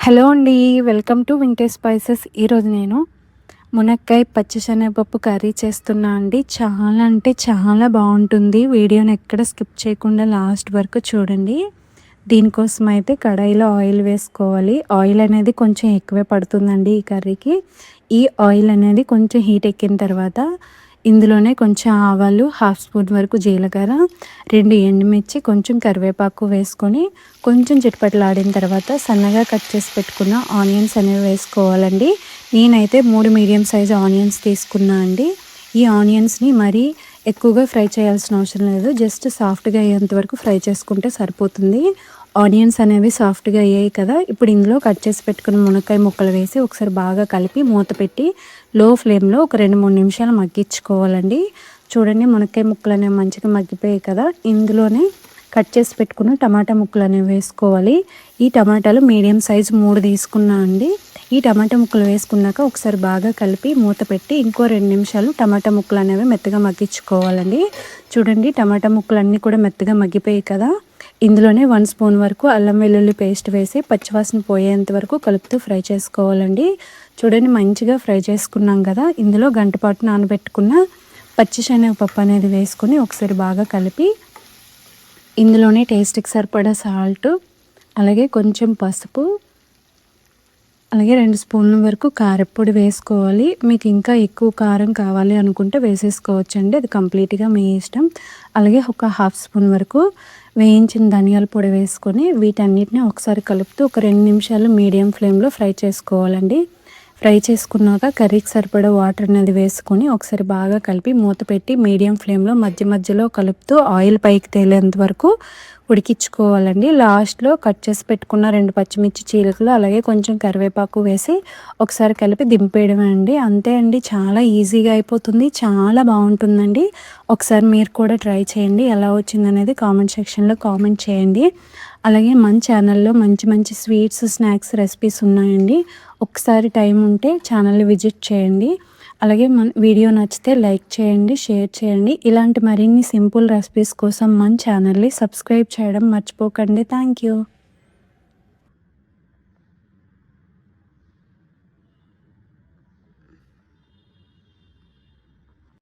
Hello అండి. Welcome to vintage spices. ఈరోజు నేను మునక్కాయ పచ్చిశనగపప్పు కర్రీ చేస్తున్నా అండి. చాలా అంటే చాలా బాగుంటుంది. వీడియోని ఎక్కడ స్కిప్ చేయకుండా లాస్ట్ వరకు చూడండి. దీనికోసం అయితే కడాయిలో ఆయిల్ వేసుకోవాలి. ఆయిల్ అనేది కొంచెం ఎక్కువే పడుతుందండి ఈ కర్రీకి. ఈ ఆయిల్ అనేది కొంచెం హీట్ ఎక్కిన తర్వాత ఇందులోనే కొంచెం ఆవాలు, హాఫ్ స్పూన్ వరకు జీలకర్ర, 2 ఎండుమిర్చి, కొంచెం కరివేపాకు వేసుకొని కొంచెం చిటపటలాడిన తర్వాత సన్నగా కట్ చేసి పెట్టుకున్న ఆనియన్స్ అనేవి వేసుకోవాలండి. నేనైతే 3 మీడియం సైజ్ ఆనియన్స్ తీసుకున్నా అండి. ఈ ఆనియన్స్ని మరీ ఎక్కువగా ఫ్రై చేయాల్సిన అవసరం లేదు. జస్ట్ సాఫ్ట్గా అయ్యేంత వరకు ఫ్రై చేసుకుంటే సరిపోతుంది. ఆనియన్స్ అనేవి సాఫ్ట్గా అయ్యాయి కదా. ఇప్పుడు ఇందులో కట్ చేసి పెట్టుకున్న మునక్కాయ ముక్కలు వేసి ఒకసారి బాగా కలిపి మూత పెట్టి లో ఫ్లేమ్లో ఒక 2-3 నిమిషాలు మగ్గించుకోవాలండి. చూడండి, మునక్కాయ ముక్కలు అనేవి మంచిగా మగ్గిపోయాయి కదా. ఇందులోనే కట్ చేసి పెట్టుకున్న టమాటా ముక్కలు అనేవి వేసుకోవాలి. ఈ టమాటాలు మీడియం సైజు 3 తీసుకున్నా అండి. ఈ టమాటా ముక్కలు వేసుకున్నాక ఒకసారి బాగా కలిపి మూత పెట్టి ఇంకో 2 నిమిషాలు టమాటా ముక్కలు అనేవి మెత్తగా మగ్గించుకోవాలండి. చూడండి, టమాటా ముక్కలు అన్నీ కూడా మెత్తగా మగ్గిపోయాయి కదా. ఇందులోనే 1 స్పూన్ వరకు అల్లం వెల్లుల్లి పేస్ట్ వేసి పచ్చివాసన పోయేంత వరకు కలుపుతూ ఫ్రై చేసుకోవాలండి. చూడండి, మంచిగా ఫ్రై చేసుకున్నాం కదా. ఇందులో గంటపాటు నానబెట్టుకున్న పచ్చిశనగపప్పు అనేది వేసుకొని ఒకసారి బాగా కలిపి ఇందులోనే టేస్ట్కి సరిపడా సాల్ట్, అలాగే కొంచెం పసుపు, అలాగే 2 స్పూన్ల వరకు కారప్పొడి వేసుకోవాలి. మీకు ఇంకా ఎక్కువ కారం కావాలి అనుకుంటే వేసేసుకోవచ్చండి, అది కంప్లీట్గా మీ ఇష్టం. అలాగే ఒక హాఫ్ స్పూన్ వరకు వేయించిన ధనియాల పొడి వేసుకొని వీటన్నిటిని ఒకసారి కలుపుతూ ఒక 2 నిమిషాలు మీడియం ఫ్లేమ్లో ఫ్రై చేసుకోవాలండి. ఫ్రై చేసుకున్నాక కర్రీకి సరిపడా వాటర్ అనేది వేసుకొని ఒకసారి బాగా కలిపి మూత పెట్టి మీడియం ఫ్లేమ్లో మధ్య మధ్యలో కలుపుతూ ఆయిల్ పైకి తేలేంత వరకు ఉడికించుకోవాలండి. లాస్ట్లో కట్ చేసి పెట్టుకున్న 2 పచ్చిమిర్చి చీలికలు అలాగే కొంచెం కరివేపాకు వేసి ఒకసారి కలిపి దింపేయడమే అండి. అంతే అండి, చాలా ఈజీగా అయిపోతుంది, చాలా బాగుంటుందండి. ఒకసారి మీరు కూడా ట్రై చేయండి. ఎలా వచ్చిందనేది కామెంట్ సెక్షన్లో కామెంట్ చేయండి. అలాగే మన ఛానల్లో మంచి మంచి స్వీట్స్, స్నాక్స్ రెసిపీస్ ఉన్నాయండి. ఒకసారి టైం ఉంటే ఛానల్ని విజిట్ చేయండి. అలాగే మన వీడియో నచ్చితే లైక్ చేయండి, షేర్ చేయండి. ఇలాంటి మరిన్ని సింపుల్ రెసిపీస్ కోసం మన ఛానల్ని సబ్స్క్రైబ్ చేయడం మర్చిపోకండి. Thank you.